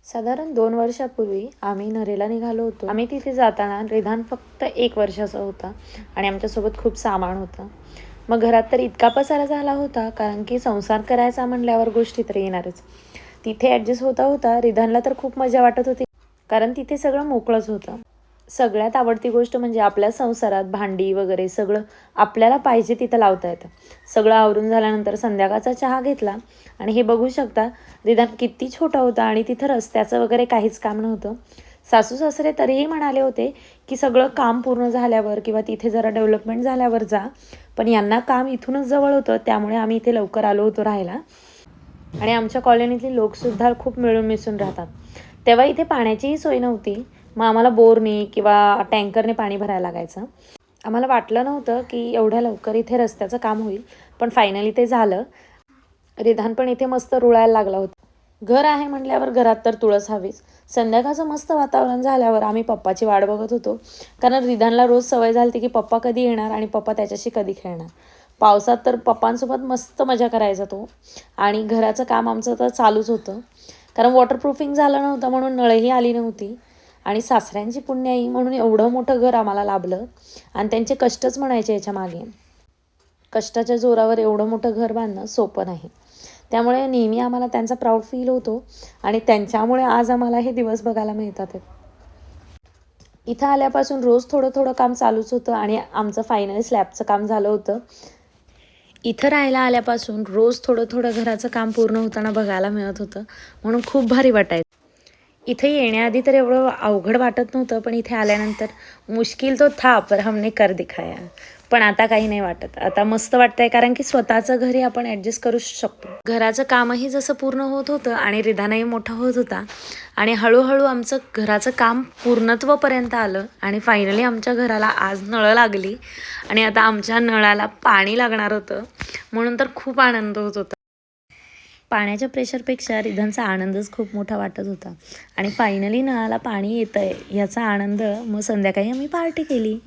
साधारण 2 वर्षापूर्वी आम्ही नरेला निघालो होतो. आम्ही तिथे जाताना रिधान फक्त 1 वर्षाचा होता आणि आमच्यासोबत खूप सामान होतं. मग घरात तर इतका पसारा झाला होता, कारण की संसार करायचा म्हणल्यावर गोष्टी तर येणारच. तिथे ॲडजस्ट होता होता रिधानला तर खूप मजा वाटत होती, कारण तिथे सगळं मोकळंच होतं. सगळ्यात आवडती गोष्ट म्हणजे आपल्या संसारात भांडी वगैरे सगळं आपल्याला पाहिजे तिथं लावता येतं. सगळं आवरून झाल्यानंतर संध्याकाळचा चहा घेतला आणि हे बघू शकता रिधान किती छोटा होता आणि तिथं रस्त्याचं वगैरे काहीच काम नव्हतं. सासू सासरे तरीही म्हणाले होते की सगळं काम पूर्ण झाल्यावर किंवा तिथे जरा डेव्हलपमेंट झाल्यावर जा, पण यांना काम इथूनच जवळ होतं, त्यामुळे आम्ही इथे लवकर आलो होतो राहायला. आणि आमच्या कॉलनीतली लोकसुद्धा खूप मिळून मिसळून राहतात. तेव्हा इथे पाण्याचीही सोय नव्हती. मग आम्हाला बोरनी किंवा टँकरने पाणी भरायला लागायचं. आम्हाला वाटलं नव्हतं की एवढ्या लवकर इथे रस्त्याचं काम होईल, पण फायनली ते झालं. रिधान पण इथे मस्त रुळायला लागला होता. घर आहे म्हटल्यावर घरात तर तुळस हवीच. संध्याकाळचं मस्त वातावरण झाल्यावर आम्ही पप्पाची वाट बघत होतो, कारण रिधानला रोज सवय झाली होती की पप्पा कधी येणार आणि पप्पा त्याच्याशी कधी खेळणार. पावसात तर पप्पांसोबत मस्त मजा करायचा तो. आणि घराचं काम आमचं तर चालूच होतं, कारण वॉटरप्रूफिंग झालं नव्हतं म्हणून नळही आली नव्हती. आणि सासऱ्यांची पुण्याई म्हणून एवढं मोठं घर आम्हाला लाभलं आणि त्यांचे कष्टच म्हणायचे याच्या मागे. कष्टाच्या जोरावर एवढं मोठं घर बांधणं सोपं नाही. त्यामुळे नेहमी आम्हाला त्यांचा प्राऊड फील होतो आणि त्यांच्यामुळे आज आम्हाला हे दिवस बघायला मिळतात. इथं आल्यापासून रोज थोडं थोडं काम चालूच होतं आणि आमचं फायनली स्लॅबचं काम झालं होतं. इथं राहायला आल्यापासून रोज थोडं थोडं घराचं काम पूर्ण होताना बघायला मिळत होतं, म्हणून खूप भारी वाटायचं. इथे येण्याआधी तर एवढं अवघड वाटत नव्हतं, पण इथे आल्यानंतर मुश्किल तो था पर हमने कर दिखाया. पण आता काही नाही वाटत, आता मस्त वाटतंय, कारण की स्वतःचं घरी आपण ॲडजस्ट करू शकतो. घराचं कामही जसं पूर्ण होत होतं आणि रिधानही मोठा होत होता आणि हळूहळू आमचं घराचं काम पूर्णत्वापर्यंत आलं आणि फायनली आमच्या घराला आज नळं लागली आणि आता आमच्या नळाला पाणी लागणार होतं, म्हणून तर खूप आनंद होत होता. पाण्याच्या प्रेशरपेक्षा रिधानचा आनंदच खूप मोठा वाटत होता आणि फायनली नळाला पाणी येतंय याचा आनंद. मग संध्याकाळी आम्ही पार्टी केली.